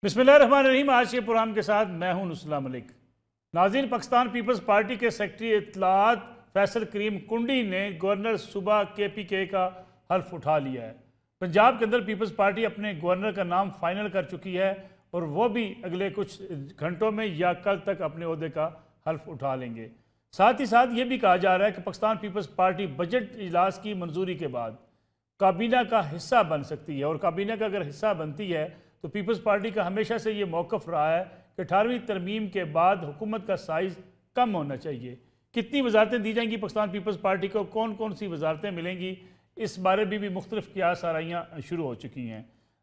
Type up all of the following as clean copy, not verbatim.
बिस्मिल्लाहिर्रहमानिर्रहीम। आज के प्रोग्राम के साथ मैं हूं नुसला मलिक। नाज़रीन, पाकिस्तान पीपल्स पार्टी के सेक्रेटरी इत्तलाआत फैसल करीम कुंडी ने गवर्नर सूबा KPK का हल्फ उठा लिया है। पंजाब के अंदर पीपल्स पार्टी अपने गवर्नर का नाम फाइनल कर चुकी है और वो भी अगले कुछ घंटों में या कल तक अपने ओहदे का हल्फ उठा लेंगे। साथ ही साथ ये भी कहा जा रहा है कि पाकिस्तान पीपल्स पार्टी बजट इजलास की मंजूरी के बाद काबीना का हिस्सा बन सकती है, और काबीना का अगर हिस्सा बनती है तो पीपल्स पार्टी का हमेशा से ये मौक़िफ़ रहा है कि 18वीं तरमीम के बाद हुकूमत का साइज़ कम होना चाहिए। कितनी वजारतें दी जाएंगी पाकिस्तान पीपल्स पार्टी को, कौन कौन सी वजारतें मिलेंगी, इस बारे में भी मुख्तलिफ क़ियास आराइयाँ शुरू हो चुकी हैं।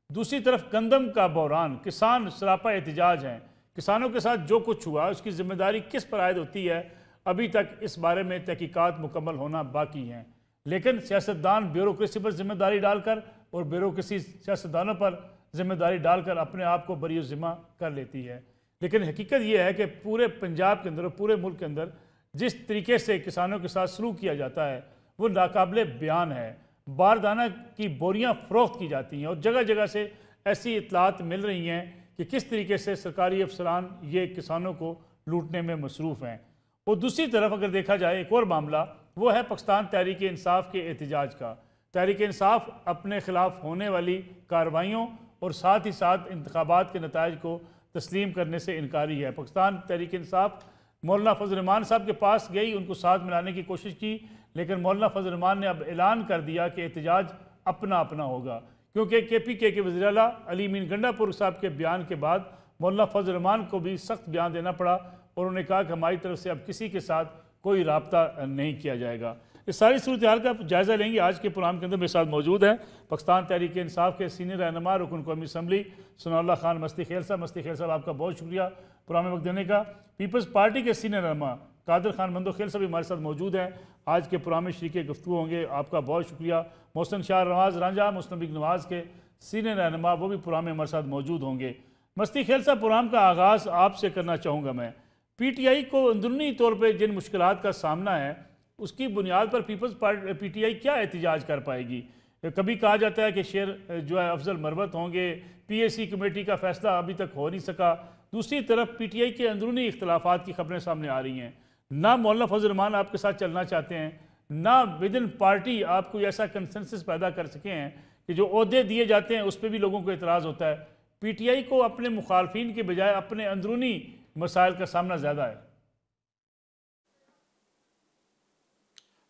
दूसरी तरफ गंदम का बहरान, किसान सरापा एहतजाज हैं। किसानों के साथ जो कुछ हुआ उसकी ज़िम्मेदारी किस पर आयद होती है, अभी तक इस बारे में तहकीकात मुकम्मल होना बाकी हैं। लेकिन सियासतदान ब्यूरोक्रेसी पर जिम्मेदारी डालकर और ब्यूरोक्रेसी सियासतदानों पर जिम्मेदारी डालकर अपने आप को बरी ज़िम्मा कर लेती है। लेकिन हकीकत यह है कि पूरे पंजाब के अंदर और पूरे मुल्क के अंदर जिस तरीके से किसानों के साथ सलूक किया जाता है वो नाकाबिले बयान है। बारदाना की बोरियां फ़रोख्त की जाती हैं और जगह जगह से ऐसी इतलात मिल रही हैं कि किस तरीके से सरकारी अफसरान ये किसानों को लूटने में मसरूफ़ हैं। और दूसरी तरफ अगर देखा जाए एक और मामला, वो है पाकिस्तान तहरीक इंसाफ के एहतजाज का। तहरीक इंसाफ अपने ख़िलाफ़ होने वाली कार्रवाइयों और साथ ही साथ इंतखाबात के नताइज को तस्लीम करने से इनकारी है। पाकिस्तान तहरीक इंसाफ मौलाना फजल रहमान साहब के पास गई, उनको साथ मिलाने की कोशिश की, लेकिन मौलाना फजल रहमान ने अब ऐलान कर दिया कि एहतजाज अपना अपना होगा, क्योंकि KPK के वज़ीर आला अली मीन गंडापुर साहब के बयान के बाद मौलाना फजल रहमान को भी सख्त बयान देना पड़ा और उन्होंने कहा कि हमारी तरफ से अब किसी के साथ कोई रब्ता नहीं किया जाएगा। इस सारी सूरत हाल का जायज़ा लेंगे। आज के प्रोग्राम के अंदर मेरे साथ मौजूद हैं पाकिस्तान तहरीक इंसाफ के सीनियर रहनुमा रुकन कौमी असम्बली सनाउल्लाह खान मस्ती खेल साहब। मस्ती खेल साहब, आपका बहुत शुक्रिया प्रोग्राम में वक्त देने का। पीपल्स पार्टी के सीनियर रहनुमा कादर खान बंदो खेल साहब हमारे साथ मौजूद हैं, आज के प्रोग्राम में शरीक गुफ्तगू होंगे, आपका बहुत शुक्रिया। मोहसिन शाह नवाज़ रांझा मुस्लिम लीग नवाज़ के सीनियर रहनुमा, वो भी प्रोग्राम में हमारे साथ मौजूद होंगे। मस्ती खेल साहब, प्रोग्राम का आगाज़ आपसे करना चाहूँगा मैं। PTI को अंदरूनी तौर पर जिन मुश्किलात का सामना है उसकी बुनियाद पर पीपल्स पार्टी PTI क्या एहतजाज कर पाएगी? कभी कहा जाता है कि शेर जो है अफजल मरवत होंगे, PAC कमेटी का फैसला अभी तक हो नहीं सका। दूसरी तरफ PTI के अंदरूनी इख्तलाफात की खबरें सामने आ रही हैं। ना मौलाना फजल रहमान आपके साथ चलना चाहते हैं, ना विद इन पार्टी आप कोई ऐसा कंसेंसस पैदा कर सके हैं कि जो ओहदे दिए जाते हैं उस पर भी लोगों को एतराज़ होता है। PTI को अपने मुखालफिन के बजाय अपने अंदरूनी मसाइल का सामना ज़्यादा है।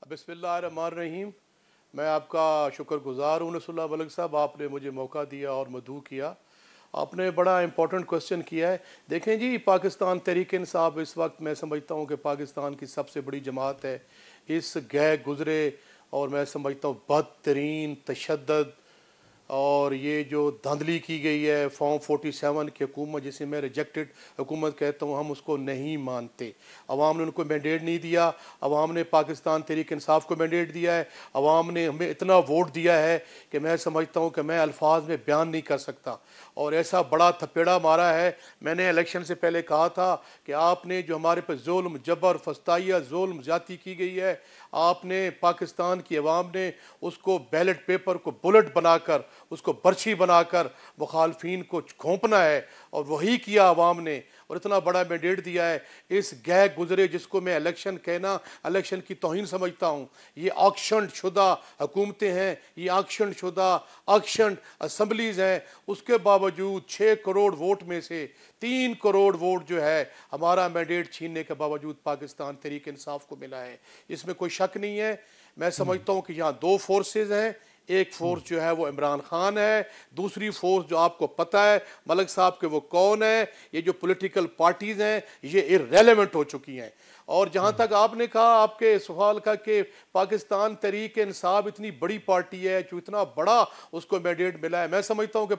बिस्मिल्लाहिर्रहमानिर्रहीम। मैं आपका शुक्रगुजार हूँ नुसला मलिक साहब, आपने मुझे मौका दिया और मदऊ किया। आपने बड़ा इंपॉर्टेंट क्वेश्चन किया है। देखें जी, पाकिस्तान तहरीक इंसाफ इस वक्त मैं समझता हूँ कि पाकिस्तान की सबसे बड़ी जमात है। इस गए गुजरे और मैं समझता हूँ बदतरीन तशद्दुद और ये जो धांधली की गई है फॉर्म 47 की हुकूमत, जिसे मैं रिजेक्टेड हुकूमत कहता हूँ, हम उसको नहीं मानते। अवाम ने उनको मैंडेट नहीं दिया, अवाम ने पाकिस्तान तहरीक इंसाफ को मैंडेट दिया है। अवाम ने हमें इतना वोट दिया है कि मैं समझता हूँ कि मैं अल्फाज में बयान नहीं कर सकता। और ऐसा बड़ा थपेड़ा मारा है। मैंने इलेक्शन से पहले कहा था कि आपने जो हमारे पर जुल्म जबर फस्ताइया जुल्म ज्यादती की गई है, आपने पाकिस्तान की अवाम ने उसको बैलेट पेपर को बुलेट बनाकर उसको बर्छी बनाकर मुखालफिन को घोंपना है, और वही किया अवाम ने और इतना बड़ा मैंडेट दिया है। इस गए गुजरे जिसको मैं इलेक्शन कहना इलेक्शन की तौहीन समझता हूँ, ये ऑक्शन शुदा हुकूमतें हैं, ये ऑक्शन शुदा ऑक्शन असम्बलीज हैं। उसके बावजूद 6 करोड़ वोट में से 3 करोड़ वोट जो है हमारा मैंडेट छीनने के बावजूद पाकिस्तान तहरीक इंसाफ को मिला है। इसमें कोई शक नहीं है। मैं समझता हूँ कि यहाँ 2 फोर्सेज हैं। एक फोर्स जो है वो इमरान खान है, दूसरी फोर्स जो आपको पता है मलिक साहब के वो कौन है। ये जो पॉलिटिकल पार्टीज हैं ये इररेलेवेंट हो चुकी हैं। और जहाँ तक आपने कहा, आपके सवाल का कि पाकिस्तान तहरीक इंसाफ इतनी बड़ी पार्टी है जो इतना बड़ा उसको मैंडेट मिला है, मैं समझता हूँ कि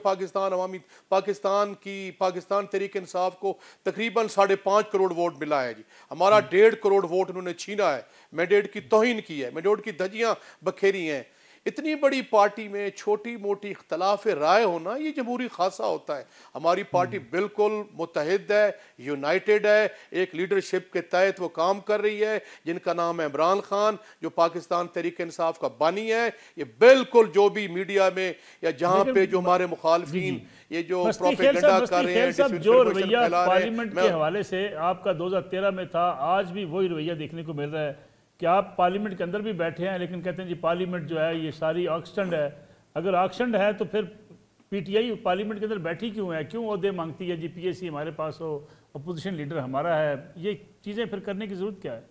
पाकिस्तान तहरीक इंसाफ को तकरीबन 5.5 करोड़ वोट मिला है जी। हमारा 1.5 करोड़ वोट उन्होंने छीना है, मैंडेट की तौहीन की है, मैंडेट की धज्जियाँ बखेरी हैं। इतनी बड़ी पार्टी में छोटी मोटी इख्तलाफ राय होना ये जमहूरी खासा होता है। हमारी पार्टी बिल्कुल मुत्तहिद है, यूनाइटेड है, एक लीडरशिप के तहत वो काम कर रही है, जिनका नाम है इमरान खान, जो पाकिस्तान तहरीक इंसाफ का बानी है। ये बिल्कुल जो भी मीडिया में या जहाँ पे जो हमारे मुखालफिन ये जो प्रोपेगेंडा कर रहे हैं, जो रवैया पार्लियामेंट के हवाले से आपका 2013 में था, आज भी वही रवैया देखने को मिल रहा है कि आप पार्लियामेंट के अंदर भी बैठे हैं लेकिन कहते हैं जी पार्लियामेंट जो है ये सारी ऑक्शन्ड है। अगर ऑक्शन्ड है तो फिर पीटीआई पार्लियामेंट के अंदर बैठी क्यों है, क्यों ओहदे मांगती है जी पीएसी हमारे पास हो, अपोजिशन लीडर हमारा है, ये चीज़ें फिर करने की ज़रूरत क्या है?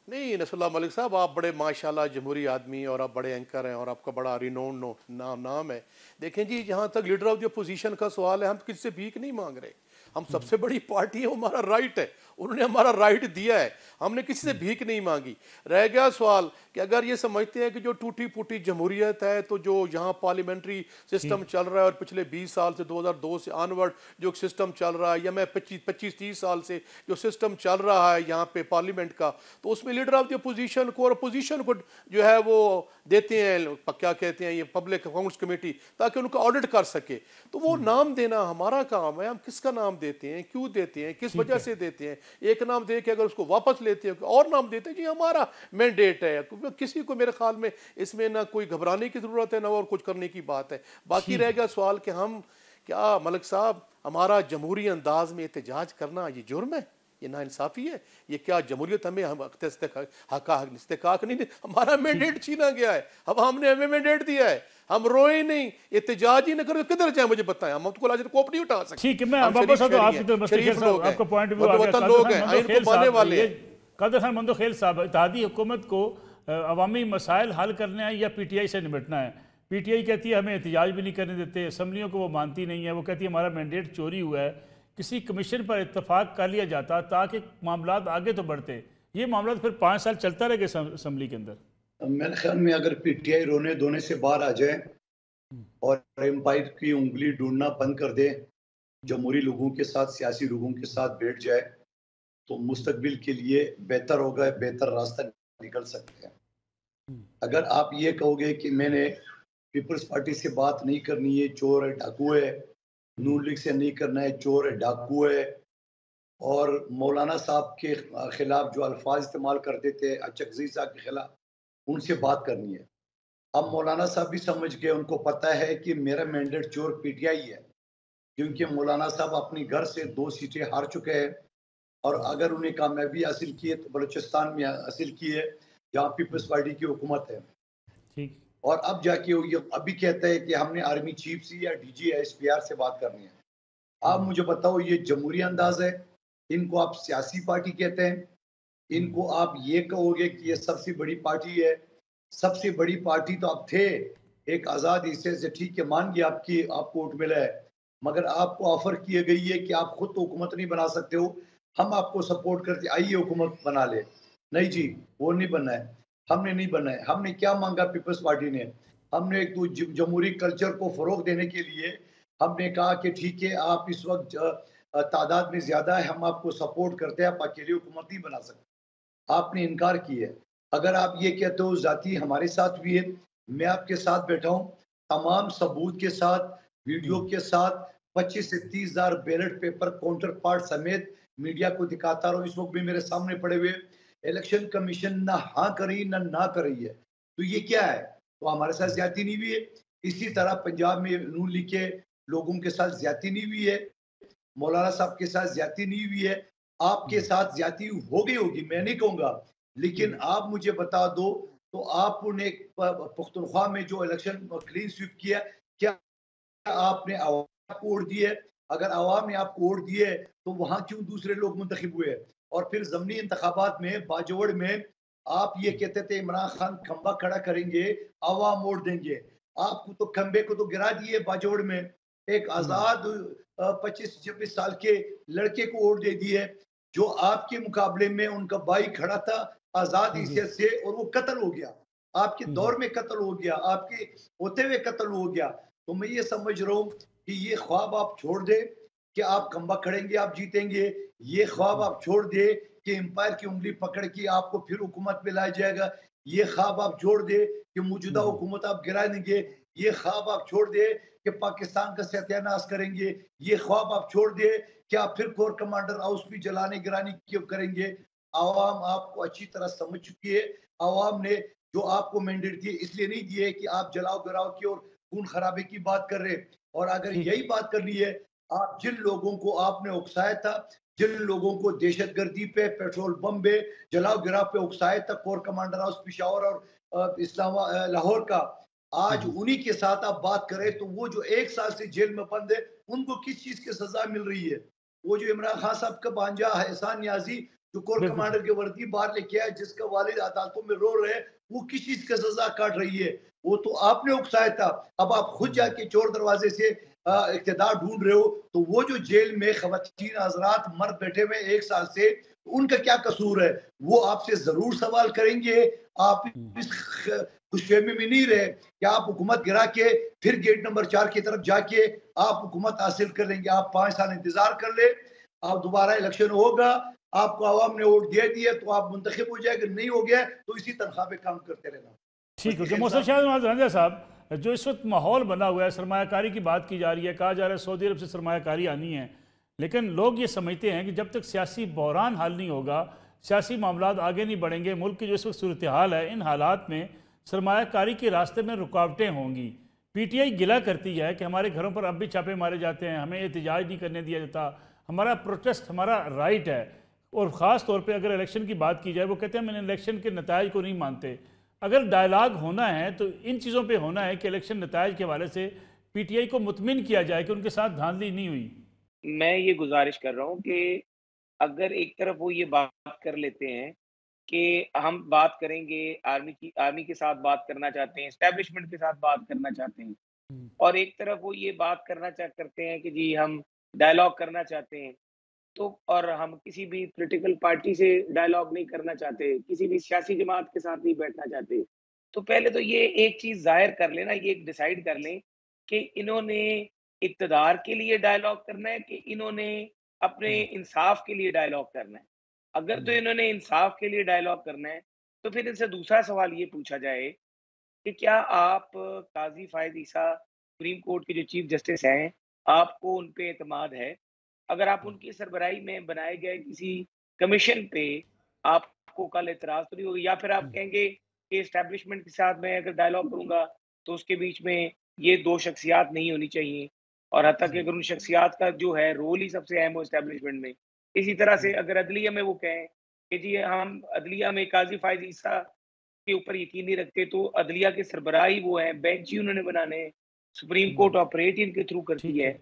नहीं नसरुल्लाह मलिक साहब, आप बड़े माशाल्लाह जमहूरी आदमी और आप बड़े एंकर हैं और आपका बड़ा रिनोन नाम है। देखें जी, जहाँ तक लीडर ऑफ द अपोजिशन का सवाल है, हम किसी से भीख नहीं मांग रहे। हम सबसे बड़ी पार्टी है, हमारा राइट है, उन्होंने हमारा राइट दिया है, हमने किसी से भीख नहीं मांगी। रह गया सवाल कि अगर ये समझते हैं कि जो टूटी फूटी जमहूरियत है, तो जो यहाँ पार्लियामेंट्री सिस्टम चल रहा है और पिछले 20 साल से 2002 से ऑनवर्ड जो सिस्टम चल रहा है, या मैं 25-30 साल से जो सिस्टम चल रहा है यहाँ पे पार्लियामेंट का, तो उसमें लीडर ऑफ द अपोजिशन को और अपोजिशन को जो है वो देते हैं, क्या कहते हैं, ये पब्लिक अकाउंट्स कमेटी, ताकि उनका ऑडिट कर सके। तो वो नाम देना हमारा काम है। हम किसका नाम देते हैं, क्यों देते हैं, किस वजह से देते हैं? एक नाम दे के अगर उसको वापस लेते हैं और नाम देते हैं जी हमारा मैंडेट है। किसी को मेरे ख्याल में इसमें ना कोई घबराने की जरूरत है ना और कुछ करने की बात है। बाकी रह गया सवाल कि हम क्या मलिक साहब, हमारा जमहूरी अंदाज में एहतजाज करना ये जुर्म है, ये नाइंसाफी है? ये क्या जमहूरियत हमें हम इस्तेकाक नहीं, हमारा मैंडेट छीना गया है। अब हमने हमें मैंडेट दिया है, हम रोए नहीं, एहतजाज ही न करो, किधर जाए मुझे बताएं। हम तो आज कोप नहीं उठा सकते। ठीक है, मैं वापस आता हूं आपकी तरफ। शरीफ लोग हैं, आपका पॉइंट भी वतन लोग हैं, इनको पाने वाले हैं। कादर खान मंदो खेल साहब, इत्तेहादी हुकूमत को अवामी मसाइल हल करने हैं या पीटीआई से निपटना है? पीटीआई कहती है हमें एहतजाज भी नहीं करने देते, असम्बलियों को वो मानती नहीं है, वो कहती है हमारा मैंडेट चोरी हुआ है। किसी कमीशन पर इत्तेफाक कर लिया जाता ताकि मामला आगे तो बढ़ते, ये मामला फिर 5 साल चलता रहेगा असम्बली के अंदर। मेरे ख्याल में अगर पीटीआई रोने धोने से बाहर आ जाए और एम्पायर की उंगली ढूंढना बंद कर दे, जमहूरी लोगों के साथ, सियासी लोगों के साथ बैठ जाए, तो मुस्तकबिल के लिए बेहतर होगा, बेहतर रास्ता निकल सकते हैं। अगर आप ये कहोगे कि मैंने पीपल्स पार्टी से बात नहीं करनी है, चोर है, डाकू है, नून लीग से नहीं करना है, चोर है, डाकू है, और मौलाना साहब के खिलाफ जो अल्फाज इस्तेमाल करते थे, अचकज़ई साहब के खिलाफ, उनसे बात करनी है। अब मौलाना साहब भी समझ गए, उनको पता है कि मेरा मैंडेट चोर पीटीआई है, क्योंकि मौलाना साहब अपनी घर से 2 सीटें हार चुके हैं, और अगर उन्हें कामयाबी हासिल की है तो बलूचिस्तान में हासिल की है, जहाँ पीपल्स पार्टी की हुकूमत है। ठीक। और अब जाके ये अभी कहता है कि हमने आर्मी चीफ से या डीजी एसपीआर से बात करनी है। आप मुझे बताओ, ये जमहूरी अंदाज है? इनको आप सियासी पार्टी कहते हैं? इनको आप ये कहोगे कि ये सबसे बड़ी पार्टी है? सबसे बड़ी पार्टी तो आप थे एक आज़ाद हिस्से से, ठीक है, मान गया आपको वोट मिला है, मगर आपको ऑफर किए गई है कि आप खुद तो हुकूमत नहीं बना सकते हो, हम आपको सपोर्ट करते, आइए हुकूमत बना ले। नहीं जी, वो नहीं बनना है, हमने नहीं बनना है। हमने क्या मांगा पीपल्स पार्टी ने? हमने एक तो जमहूरी कल्चर को फरोग देने के लिए हमने कहा कि ठीक है, आप इस वक्त तादाद में ज्यादा है, हम आपको सपोर्ट करते हैं, आप अकेले हुकूमत नहीं बना सकते। आपने इनकार किया है। अगर आप ये कहते हो जाती हमारे साथ भी है, मैं आपके साथ बैठा हूँ, तमाम सबूत के साथ, वीडियो के साथ, 25 से 30 हजार बैलेट पेपर काउंटर पार्ट समेत मीडिया को दिखाता रहा हूँ। इस वक्त भी मेरे सामने पड़े हुए। इलेक्शन कमीशन ना हाँ करी ना करी है, तो ये क्या है? तो हमारे साथ ज्यादती नहीं हुई है। इसी तरह पंजाब में नून लीग के लोगों के साथ ज्यादती नहीं हुई है, मौलाना साहब के साथ ज्यादती नहीं हुई है, आपके साथ ज्यादती हो गई होगी, मैं नहीं कहूंगा, लेकिन आप मुझे बता दो, तो आपने पुख्तनख्वा में जो इलेक्शन क्लीन स्वीप किया, क्या आपने आवाम को वोट दिए? अगर आवाम ने आपको वोट दिए तो वहां क्यों दूसरे लोग मुंतखब हुए? और फिर ज़मीनी इंतखाबात में बाजोड़ में आप ये कहते थे इमरान खान खंबा खड़ा करेंगे, आवाम वोट देंगे। आपको तो खंबे को तो गिरा दिए बाजोड़ में, एक आजाद 25-26 साल के लड़के को वोट दे दिए, जो आपके मुकाबले में उनका भाई खड़ा था आजाद हैसियत से, और वो कत्ल हो गया, आपके दौर में कत्ल हो गया, आपके होते हुए कत्ल हो गया। तो मैं ये समझ रहा हूँ कि ये ख्वाब आप छोड़ दे कि आप खंबा खड़ेंगे, आप जीतेंगे। ये ख्वाब आप छोड़ दे कि एम्पायर की उंगली पकड़ के आपको फिर हुकूमत में लाया जाएगा। ये ख्वाब आप छोड़ दे कि मौजूदा हुकूमत आप गिरा देंगे। ये ख्वाब आप छोड़ दे कि पाकिस्तान का सत्यानाश करेंगे। ये ख्वाब आप छोड़ दे कि आप फिर कोर कमांडर हाउस भी जलाने गिराने क्यों करेंगे। आवाम आपको अच्छी तरह समझ चुकी है। आवाम ने जो आपको मैंडेट दिए इसलिए नहीं दिए कि आप जलाओ गिराओ की और खून खराबे की बात कर रहे। और अगर ठीक यही है। बात करनी है, आप जिन लोगों को आपने उकसाया था, जिन लोगों को दहशतगर्दी पे, पेट्रोल बम पे, जलाओ गिराव पे उकसाया था, कोर कमांडर हाउस पेशावर और लाहौर का, आज उन्हीं के साथ आप बात करें तो वो जो 1 साल से जेल में बंद है, उनको किस चीज की सजा मिल रही है? वो जो इमरान खान साहब का भांजा एहसान नियाजी जो कोर बिल्कुल कमांडर ठीक। की वर्दी बाहर लेके आया, जिसका वालिद अदालतों में रो रहे हैं, वो किस चीज का सजा काट रही है? वो तो आपने उकसाया था। अब आप खुद जाके चोर दरवाजे से इक़्तिदार ढूंढ रहे हो। तो वो जो जेल में खवातीन हज़रात मर्द बैठे हुए 1 साल से, उनका क्या कसूर है? वो आपसे जरूर सवाल करेंगे। आप इस खुशफहमी में नहीं रहे कि आप हुकूमत गिरा के फिर गेट नंबर 4 की तरफ जाके आप हुकूमत हासिल कर लेंगे। आप 5 साल इंतजार कर ले, आप दोबारा इलेक्शन होगा, आपको आवाम ने वोट दे दिए तो आप मुंतखब हो जाएगा, नहीं हो गया तो इसी तनख्वाह पे काम करते रहना। ठीक बस हो ये गया। खेल मौसम साहब। शाह रंजा साहब, जो इस वक्त माहौल बना हुआ है, सरमायाकारी की बात की जा रही है, कहा जा रहा है सऊदी अरब से सरमायाकारी आनी है, लेकिन लोग ये समझते हैं कि जब तक सियासी बहरान हल नहीं होगा, सियासी मामलात आगे नहीं बढ़ेंगे, मुल्क की जो इस वक्त सूरत हाल है, इन हालात में सरमायाकारी के रास्ते में रुकावटें होंगी। PTI गिला करती है कि हमारे घरों पर अब भी छापे मारे जाते हैं, हमें एहतजाज नहीं करने दिया जाता, हमारा प्रोटेस्ट हमारा राइट है। और ख़ास तौर पे अगर इलेक्शन की बात की जाए, वो कहते हैं हम इलेक्शन के नताइज को नहीं मानते। अगर डायलाग होना है तो इन चीज़ों पे होना है कि इलेक्शन नताइज के हवाले से PTI को मुतमिन किया जाए कि उनके साथ धांधली नहीं हुई। मैं ये गुजारिश कर रहा हूँ कि अगर एक तरफ वो ये बात कर लेते हैं कि हम बात करेंगे, आर्मी के साथ बात करना चाहते हैं, एस्टेब्लिशमेंट के साथ बात करना चाहते हैं, और एक तरफ वो ये बात करते हैं कि जी हम डायलॉग करना चाहते हैं, तो और हम किसी भी पॉलिटिकल पार्टी से डायलॉग नहीं करना चाहते, किसी भी सियासी जमात के साथ नहीं बैठना चाहते। तो पहले तो ये एक चीज़ ज़ाहिर कर लें ना, ये डिसाइड कर लें कि इन्होंने इक़्तिदार के लिए डायलॉग करना है कि इन्होंने अपने इंसाफ के लिए डायलॉग करना है। अगर तो इन्होंने इंसाफ के लिए डायलॉग करना है, तो फिर इनसे दूसरा सवाल ये पूछा जाए कि क्या आप काज़ी फ़ाइज़ ईसा सुप्रीम कोर्ट के जो चीफ जस्टिस हैं, आपको उन पे एतमाद है? अगर आप उनकी सरबराही में बनाए गए किसी कमीशन पे आपको कल एतराज़ तो नहीं होगा, या फिर आप कहेंगे कि एस्टेब्लिशमेंट के साथ मैं अगर डायलॉग करूँगा, तो उसके बीच में ये 2 शख्सियात नहीं होनी चाहिए, और हत्ता कि अगर उन शख्सियात का जो है रोल ही सबसे अहम हो एस्टेब्लिशमेंट में। इसी तरह से अगर अदलिया में वो कहें कि जी हम अदलिया में काज़ी फ़ाइज़ ईसा के ऊपर यकीन नहीं रखते, तो अदलिया के सरबराह ही वो हैं, बेंच ही उन्होंने बनाने हैं, सुप्रीम कोर्ट ऑपरेट ही इनके थ्रू करती ठीक है, है।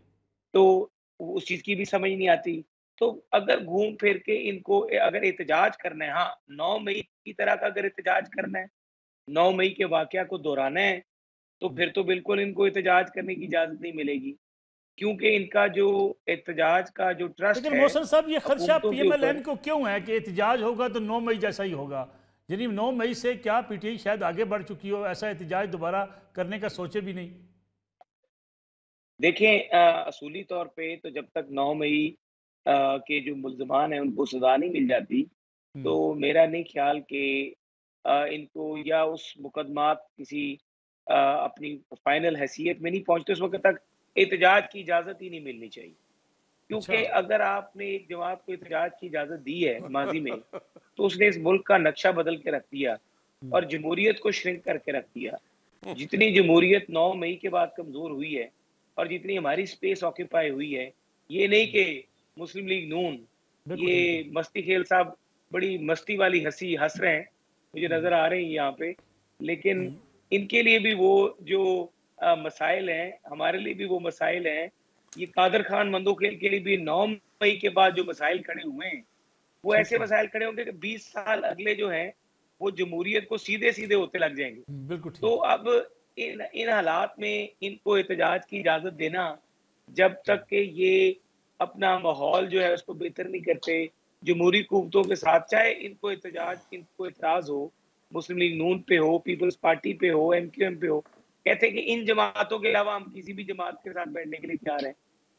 तो उस चीज़ की भी समझ नहीं आती। तो अगर घूम फिर के इनको अगर एहतजाज करना है, हाँ, 9 मई की तरह का अगर एहतजाज करना है, 9 मई के वाक़या को दोहराना है, तो फिर तो बिल्कुल इनको एहतजाज करने की इजाज़त नहीं मिलेगी। क्योंकि इनका जो एहतजाज का जो ट्रस्ट लेकिन है मोहसन साहब, ये खदशा हुकूमतों के ऊपर, PMLN को क्यों है कि एहतजाज होगा तो 9 मई जैसा ही होगा? यानी 9 मई से क्या PTI शायद आगे बढ़ चुकी हो, ऐसा एहतजाज दोबारा करने का सोचे भी नहीं? देखें असूली तौर पे तो जब तक 9 मई के जो मुल्ज़मान हैं उनको सज़ा नहीं मिल जाती, तो मेरा नहीं ख़्याल कि इनको या उस मुकदमात किसी अपनी फ़ाइनल हैसियत में नहीं पहुँचते, उस वक़्त तक एहतजाज की इजाज़त ही नहीं मिलनी चाहिए। अच्छा। क्योंकि अगर आपने एक जमात को एहतजाज की इजाज़त दी है माज़ी में, तो उसने इस मुल्क का नक्शा बदल के रख दिया और जमहूरियत को श्रिंक करके रख दिया। जितनी जमहूरियत 9 मई के बाद कमज़ोर हुई है और जितनी हमारी स्पेस ऑक्यूपाई हुई है, ये नहीं कि मुस्लिम लीग नून, बिल्कुल ठीक है। ये मस्ती खेल साहब बड़ी मस्ती वाली हँसी हँस रहे हैं, मुझे नज़र आ रहे हैं यहाँ पे। लेकिन इनके लिए भी वो जो मसाइल हैं, हमारे लिए भी वो मसाइल हैं। ये कादर खान मंदोखेल के लिए भी 9 मई के बाद जो मसाइल खड़े हुए हैं, वो ठीक ऐसे है। मसाइल खड़े होंगे कि 20 साल अगले जो हैं, वो जमहूरियत को सीधे-सीधे होते लग जाएँगे। बिल्कुल तो ठीक। अब इन इन हालात में इनको एहतजाज की इजाज़त देना, जब तक कि ये अपना माहौल जो है उसको बेहतर नहीं करते, जमहूरी कुव्वतों के साथ, चाहे इनको एतराज़ हो, मुस्लिम लीग नून पे हो, पीपल्स पार्टी पे हो, MQM पे हो, कहते हैं कि इन जमातों के अलावा हम किसी भी जमात के साथ बैठने के लिए तैयार हैं।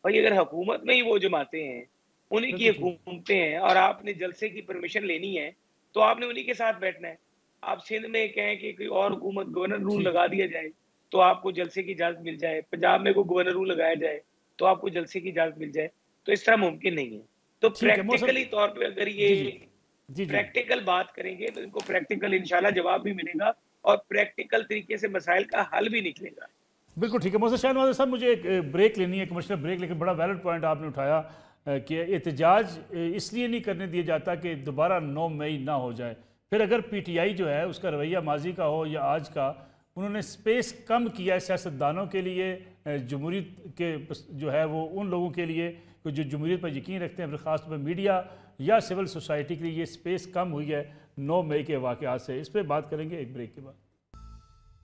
भाई अगर हुकूमत में ही वो जमातें हैं, उन्हीं की हुकूमतें हैं और आपने जलसे की परमिशन लेनी है तो आपने उन्हीं के साथ बैठना है। आप सिंध में कहें कि कोई और हुकूमत गवर्नर रूल लगा दिया जाए तो आपको जलसे की इजाज़त मिल जाए, पंजाब में कोई गवर्नर रूल लगाया जाए तो आपको जलसे की इजाज़त मिल जाए, तो इस तरह मुमकिन नहीं है। तो ठीक है मौसम। प्रैक्टिकली तौर पे अगर ये जी जी जी जी प्रैक्टिकल बात करेंगे तो इनको प्रैक्टिकल इंशाल्लाह जवाब भी मिलेगा और प्रैक्टिकल तरीके से मसाइल का हल भी निकलेगा। बिल्कुल ठीक है। मोहसिन शाहनवाज साहब, मुझे एक ब्रेक लेनी है, कमर्शियल ब्रेक, लेकिन बड़ा वैलिड पॉइंट आपने उठाया कि एहतजाज इसलिए नहीं करने दिया जाता कि दोबारा 9 मई ना हो जाए। फिर अगर PTI जो है उसका रवैया माजी का हो या आज का, उन्होंने स्पेस कम किया है सियासतदानों के लिए, जमहूरियत के जो है वो उन लोगों के लिए जो जमहूरियत पर यकीन रखते हैं, ख़ास तौर पर मीडिया या सिविल सोसाइटी के लिए ये स्पेस कम हुई है 9 मई के वाक़यात से। इस पर बात करेंगे एक ब्रेक के बाद।